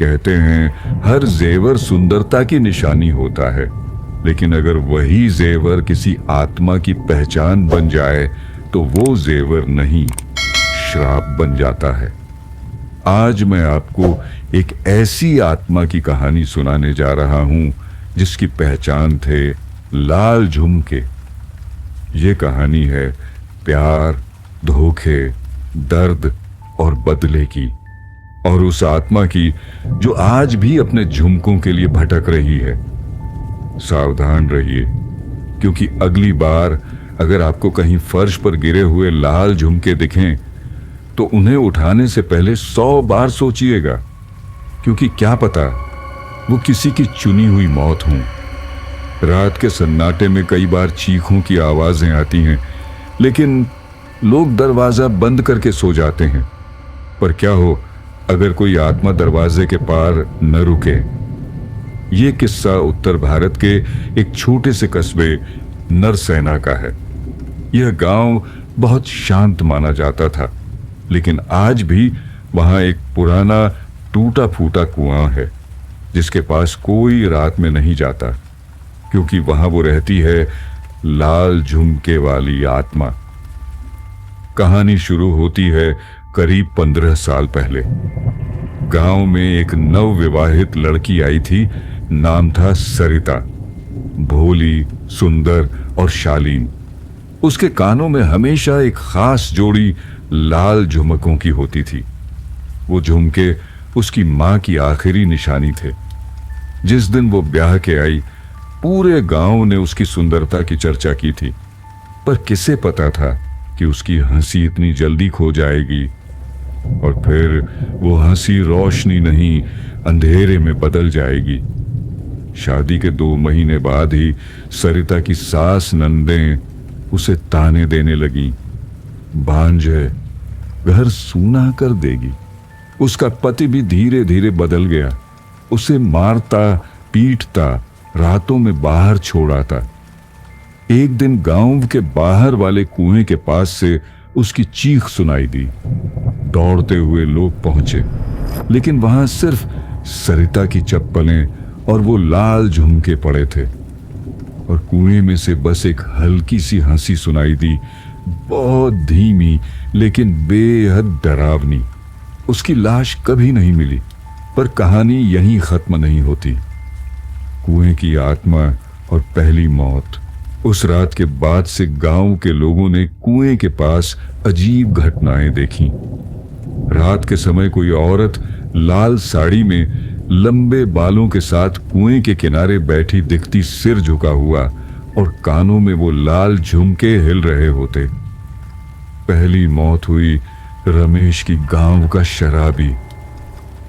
कहते हैं हर जेवर सुंदरता की निशानी होता है, लेकिन अगर वही जेवर किसी आत्मा की पहचान बन जाए तो वो जेवर नहीं, श्राप बन जाता है। आज मैं आपको एक ऐसी आत्मा की कहानी सुनाने जा रहा हूं जिसकी पहचान थे लाल झुमके। ये कहानी है प्यार, धोखे, दर्द और बदले की, और उस आत्मा की जो आज भी अपने झुमकों के लिए भटक रही है। सावधान रहिए, क्योंकि अगली बार अगर आपको कहीं फर्श पर गिरे हुए लाल झुमके दिखें तो उन्हें उठाने से पहले 100 बार सोचिएगा, क्योंकि क्या पता वो किसी की चुनी हुई मौत हो। रात के सन्नाटे में कई बार चीखों की आवाजें आती हैं, लेकिन लोग दरवाजा बंद करके सो जाते हैं। पर क्या हो अगर कोई आत्मा दरवाजे के पार न रुके। ये किस्सा उत्तर भारत के एक छोटे से कस्बे नरसेना का है। यह गांव बहुत शांत माना जाता था, लेकिन आज भी वहां एक पुराना टूटा फूटा कुआं है जिसके पास कोई रात में नहीं जाता, क्योंकि वहां वो रहती है लाल झुमके वाली आत्मा। कहानी शुरू होती है करीब 15 साल पहले। गांव में एक नवविवाहित लड़की आई थी। नाम था सरिता। भोली, सुंदर और शालीन। उसके कानों में हमेशा एक खास जोड़ी लाल झुमकों की होती थी। वो झुमके उसकी मां की आखिरी निशानी थे। जिस दिन वो ब्याह के आई, पूरे गांव ने उसकी सुंदरता की चर्चा की थी, पर किसे पता था कि उसकी हंसी इतनी जल्दी खो जाएगी, और फिर वो हंसी रोशनी नहीं, अंधेरे में बदल जाएगी। शादी के 2 महीने बाद ही सरिता की सास नंदें उसे ताने देने लगी, भांज है, घर सूना कर देगी। उसका पति भी धीरे धीरे बदल गया। उसे मारता, पीटता, रातों में बाहर छोड़ आता। एक दिन गांव के बाहर वाले कुएं के पास से उसकी चीख सुनाई दी। दौड़ते हुए लोग पहुंचे, लेकिन वहां सिर्फ सरिता की चप्पलें और वो लाल झुमके पड़े थे। और कुएं में से बस एक हल्की सी हंसी सुनाई दी, बहुत धीमी लेकिन बेहद डरावनी। उसकी लाश कभी नहीं मिली, पर कहानी यहीं खत्म नहीं होती। कुएं की आत्मा और पहली मौत। उस रात के बाद से गांव के लोगों ने कुएं के पास अजीब घटनाएं देखी। रात के समय कोई औरत लाल साड़ी में लंबे बालों के साथ कुएं के किनारे बैठी दिखती, सिर झुका हुआ, और कानों में वो लाल झुमके हिल रहे होते। पहली मौत हुई रमेश की, गांव का शराबी।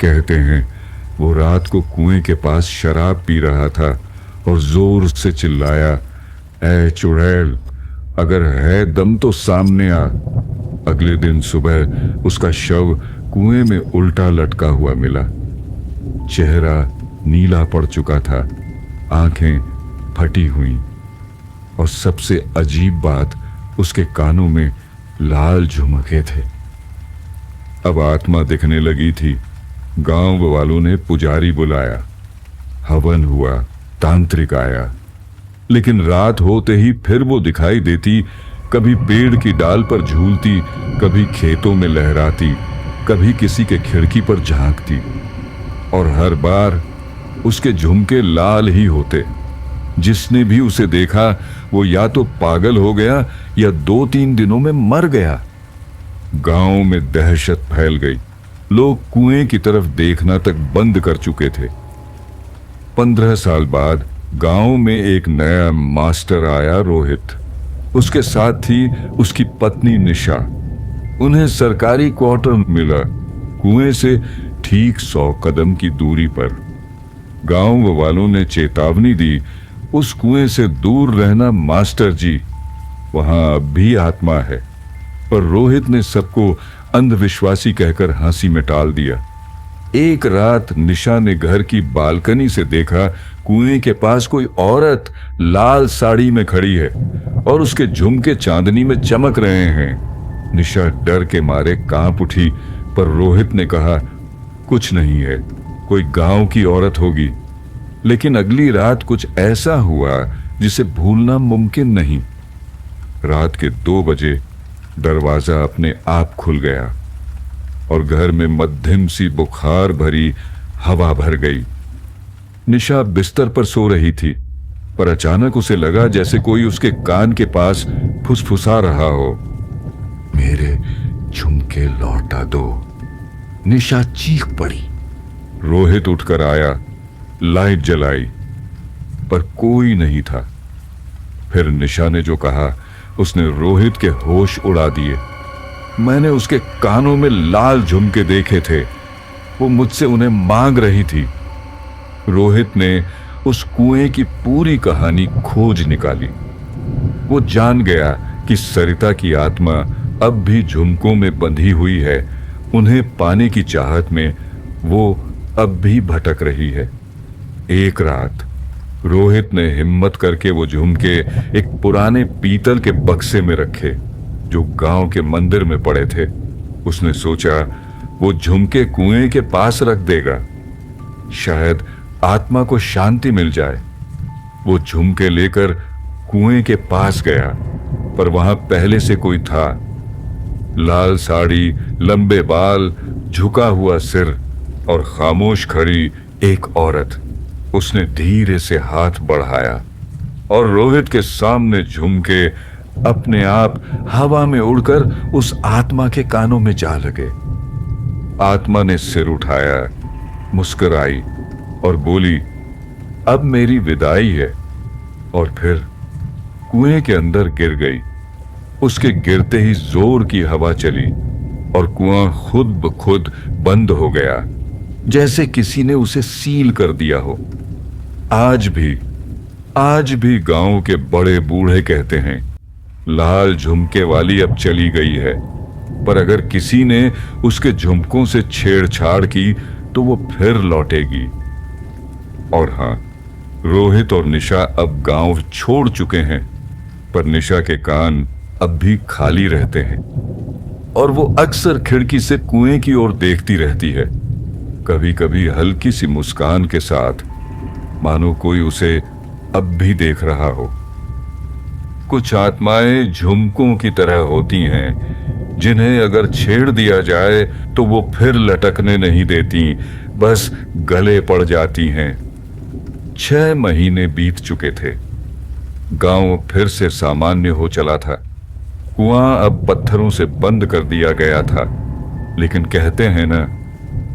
कहते हैं वो रात को कुएं के पास शराब पी रहा था और जोर से चिल्लाया, ऐ चुड़ैल, अगर है दम तो सामने आ। अगले दिन सुबह उसका शव कुएं में उल्टा लटका हुआ मिला। चेहरा नीला पड़ चुका था, आंखें फटी हुई, और सबसे अजीब बात, उसके कानों में लाल झुमके थे। अब आत्मा दिखने लगी थी। गांव वालों ने पुजारी बुलाया, हवन हुआ, तांत्रिक आया, लेकिन रात होते ही फिर वो दिखाई देती। कभी पेड़ की डाल पर झूलती, कभी खेतों में लहराती, कभी किसी के खिड़की पर झांकती, और हर बार उसके झुमके लाल ही होते। जिसने भी उसे देखा वो या तो पागल हो गया या 2-3 दिनों में मर गया। गांव में दहशत फैल गई। लोग कुएं की तरफ देखना तक बंद कर चुके थे। 15 साल बाद गांव में एक नया मास्टर आया, रोहित। उसके साथ थी उसकी पत्नी निशा। उन्हें सरकारी क्वार्टर मिला, कुएं से ठीक 100 कदम की दूरी पर। गांव वालों ने चेतावनी दी, उस कुएं से दूर रहना मास्टर जी, वहां अब भी आत्मा है। पर रोहित ने सबको अंधविश्वासी कहकर हंसी में टाल दिया। एक रात निशा ने घर की बालकनी से देखा, कुएं के पास कोई औरत लाल साड़ी में खड़ी है और उसके झुमके चांदनी में चमक रहे हैं। निशा डर के मारे कांप उठी, पर रोहित ने कहा, कुछ नहीं है, कोई गांव की औरत होगी। लेकिन अगली रात कुछ ऐसा हुआ जिसे भूलना मुमकिन नहीं। रात के 2 बजे दरवाजा अपने आप खुल गया और घर में मध्यम सी बुखार भरी हवा भर गई। निशा बिस्तर पर सो रही थी, पर अचानक उसे लगा जैसे कोई उसके कान के पास फुसफुसा रहा हो। मेरे झुमके लौटा दो। निशा चीख पड़ी। रोहित उठकर आया, लाइट जलाई, पर कोई नहीं था। फिर निशा ने जो कहा उसने रोहित के होश उड़ा दिए। मैंने उसके कानों में लाल झुमके देखे थे, वो मुझसे उन्हें मांग रही थी। रोहित ने उस कुएं की पूरी कहानी खोज निकाली। वो जान गया कि सरिता की आत्मा अब भी झुमकों में बंधी हुई है। उन्हें पाने की चाहत में वो अब भी भटक रही है। एक रात रोहित ने हिम्मत करके वो झुमके एक पुराने पीतल के बक्से में रखे जो गांव के मंदिर में पड़े थे। उसने सोचा वो झुमके कुएं के पास रख देगा, शायद आत्मा को शांति मिल जाए। वो झुमके लेकर कुएं के पास गया, पर वहां पहले से कोई था। लाल साड़ी, लंबे बाल, झुका हुआ सिर और खामोश खड़ी एक औरत। उसने धीरे से हाथ बढ़ाया और रोहित के सामने झुमके अपने आप हवा में उड़कर उस आत्मा के कानों में जा लगे। आत्मा ने सिर उठाया, मुस्कुराई और बोली, अब मेरी विदाई है। और फिर कुएं के अंदर गिर गई। उसके गिरते ही जोर की हवा चली और कुआं खुद ब खुद बंद हो गया, जैसे किसी ने उसे सील कर दिया हो। आज भी गांव के बड़े बूढ़े कहते हैं, लाल झुमके वाली अब चली गई है, पर अगर किसी ने उसके झुमकों से छेड़छाड़ की तो वो फिर लौटेगी। और हां, रोहित और निशा अब गांव छोड़ चुके हैं, पर निशा के कान अब भी खाली रहते हैं और वो अक्सर खिड़की से कुएं की ओर देखती रहती है, कभी कभी हल्की सी मुस्कान के साथ, मानो कोई उसे अब भी देख रहा हो। कुछ आत्माएं झुमकों की तरह होती हैं, जिन्हें अगर छेड़ दिया जाए तो वो फिर लटकने नहीं देती, बस गले पड़ जाती हैं। 6 महीने बीत चुके थे। गांव फिर से सामान्य हो चला था। कुआं अब पत्थरों से बंद कर दिया गया था, लेकिन कहते हैं ना,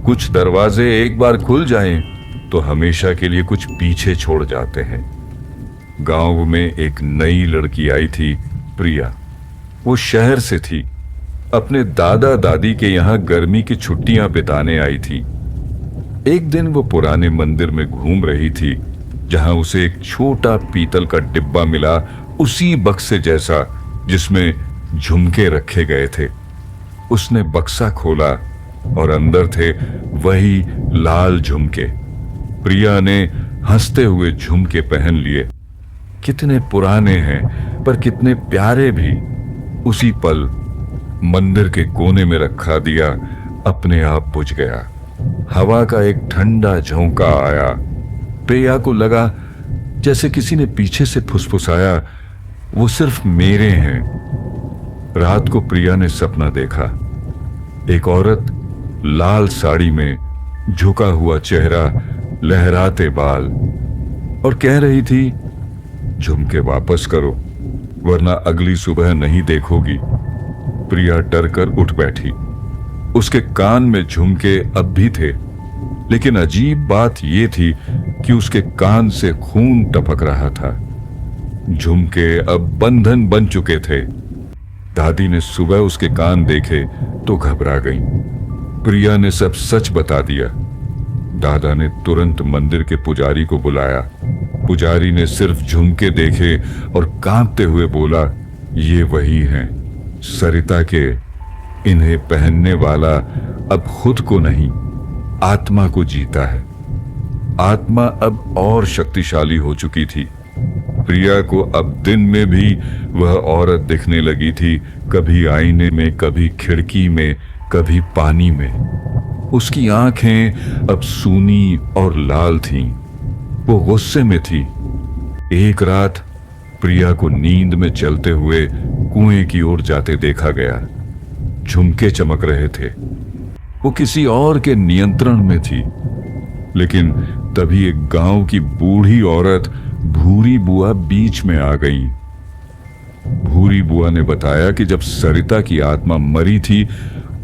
कुछ दरवाजे एक बार खुल जाएं तो हमेशा के लिए कुछ पीछे छोड़ जाते हैं। गांव में एक नई लड़की आई थी, प्रिया। वो शहर से थी, अपने दादा दादी के यहाँ गर्मी की छुट्टियां बिताने आई थी। एक दिन वो पुराने मंदिर में घूम रही थी, जहां उसे एक छोटा पीतल का डिब्बा मिला, उसी बक्से जैसा जिसमें झुमके रखे गए थे। उसने बक्सा खोला और अंदर थे वही लाल झुमके। प्रिया ने हंसते हुए झुमके पहन लिए। कितने पुराने हैं, पर कितने प्यारे भी। उसी पल मंदिर के कोने में रखा दिया अपने आप बुझ गया। हवा का एक ठंडा झोंका आया। प्रिया को लगा जैसे किसी ने पीछे से फुसफुसाया, वो सिर्फ मेरे हैं। रात को प्रिया ने सपना देखा। एक औरत लाल साड़ी में, झुका हुआ चेहरा, लहराते बाल, और कह रही थी, झुमके वापस करो वरना अगली सुबह नहीं देखोगी। प्रिया डर कर उठ बैठी। उसके कान में झुमके अब भी थे, लेकिन अजीब बात यह थी कि उसके कान से खून टपक रहा था। झुमके अब बंधन बन चुके थे। दादी ने सुबह उसके कान देखे तो घबरा गई। प्रिया ने सब सच बता दिया। दादा ने तुरंत मंदिर के पुजारी को बुलाया। पुजारी ने सिर्फ झुमके देखे और कांपते हुए बोला, ये वही हैं, सरिता के। इन्हें पहनने वाला अब खुद को नहीं, आत्मा को जीता है। आत्मा अब और शक्तिशाली हो चुकी थी। प्रिया को अब दिन में भी वह औरत दिखने लगी थी, कभी आईने में, कभी खिड़की में, कभी पानी में। उसकी आंखें अब सूनी और लाल थीं। वो गुस्से में थी। एक रात प्रिया को नींद में चलते हुए कुएं की ओर जाते देखा गया। झुमके चमक रहे थे। वो किसी और के नियंत्रण में थी। लेकिन तभी एक गांव की बूढ़ी औरत भूरी बुआ बीच में आ गई। भूरी बुआ ने बताया कि जब सरिता की आत्मा मरी थी,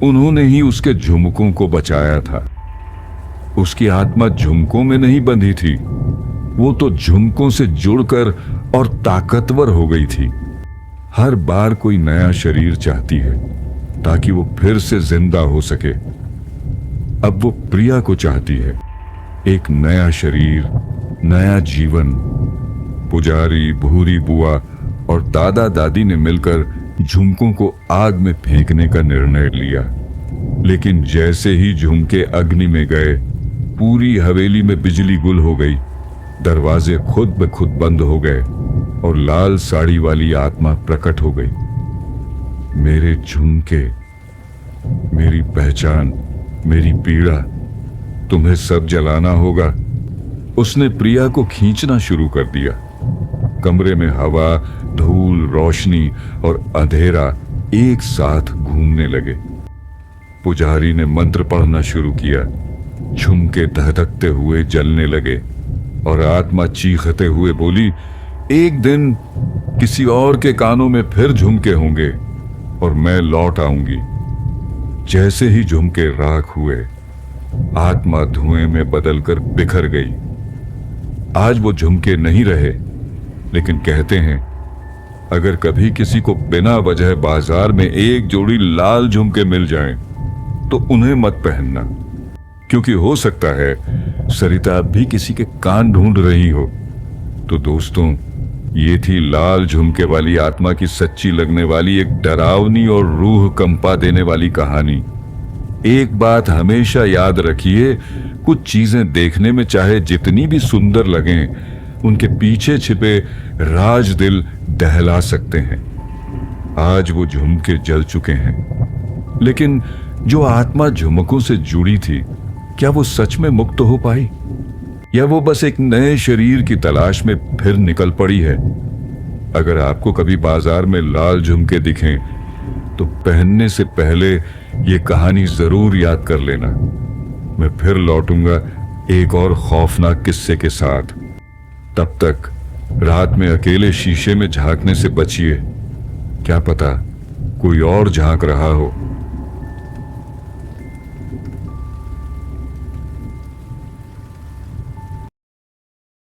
उन्होंने ही उसके झुमकों को बचाया था। उसकी आत्मा झुमकों में नहीं बंधी थी, वो तो झुमकों से जुड़कर और ताकतवर हो गई थी। हर बार कोई नया शरीर चाहती है ताकि वो फिर से जिंदा हो सके। अब वो प्रिया को चाहती है, एक नया शरीर, नया जीवन। पुजारी, भूरी बुआ और दादा दादी ने मिलकर झुमकों को आग में फेंकने का निर्णय लिया। लेकिन जैसे ही झुमके अग्नि में गए, पूरी हवेली में बिजली गुल हो गई। दरवाजे खुद ब खुद बंद हो गए और लाल साड़ी वाली आत्मा प्रकट हो गई। मेरे झुमके, मेरी पहचान, मेरी पीड़ा, तुम्हें सब जलाना होगा। उसने प्रिया को खींचना शुरू कर दिया। कमरे में हवा, धूल, रोशनी और अंधेरा एक साथ घूमने लगे। पुजारी ने मंत्र पढ़ना शुरू किया। झुमके धधकते हुए जलने लगे और आत्मा चीखते हुए बोली, एक दिन किसी और के कानों में फिर झुमके होंगे और मैं लौट आऊंगी। जैसे ही झुमके राख हुए, आत्मा धुएं में बदलकर बिखर गई। आज वो झुमके नहीं रहे, लेकिन कहते हैं अगर कभी किसी को बिना वजह बाजार में एक जोड़ी लाल झुमके मिल जाएं, तो उन्हें मत पहनना, क्योंकि हो सकता है सरिता अब भी किसी के कान ढूंढ रही हो। तो दोस्तों, ये थी लाल झुमके वाली आत्मा की सच्ची लगने वाली एक डरावनी और रूह कंपा देने वाली कहानी। एक बात हमेशा याद रखिए, कुछ चीजें देखने में चाहे जितनी भी सुंदर लगें, उनके पीछे छिपे राज दिल दहला सकते हैं। आज वो झुमके जल चुके हैं, लेकिन जो आत्मा झुमकों से जुड़ी थी, क्या वो सच में मुक्त हो पाई, या वो बस एक नए शरीर की तलाश में फिर निकल पड़ी है? अगर आपको कभी बाजार में लाल झुमके दिखें, तो पहनने से पहले ये कहानी जरूर याद कर लेना। मैं फिर लौटूंगा एक और खौफनाक किस्से के साथ। तब तक रात में अकेले शीशे में झांकने से बचिए। क्या पता कोई और झांक रहा हो।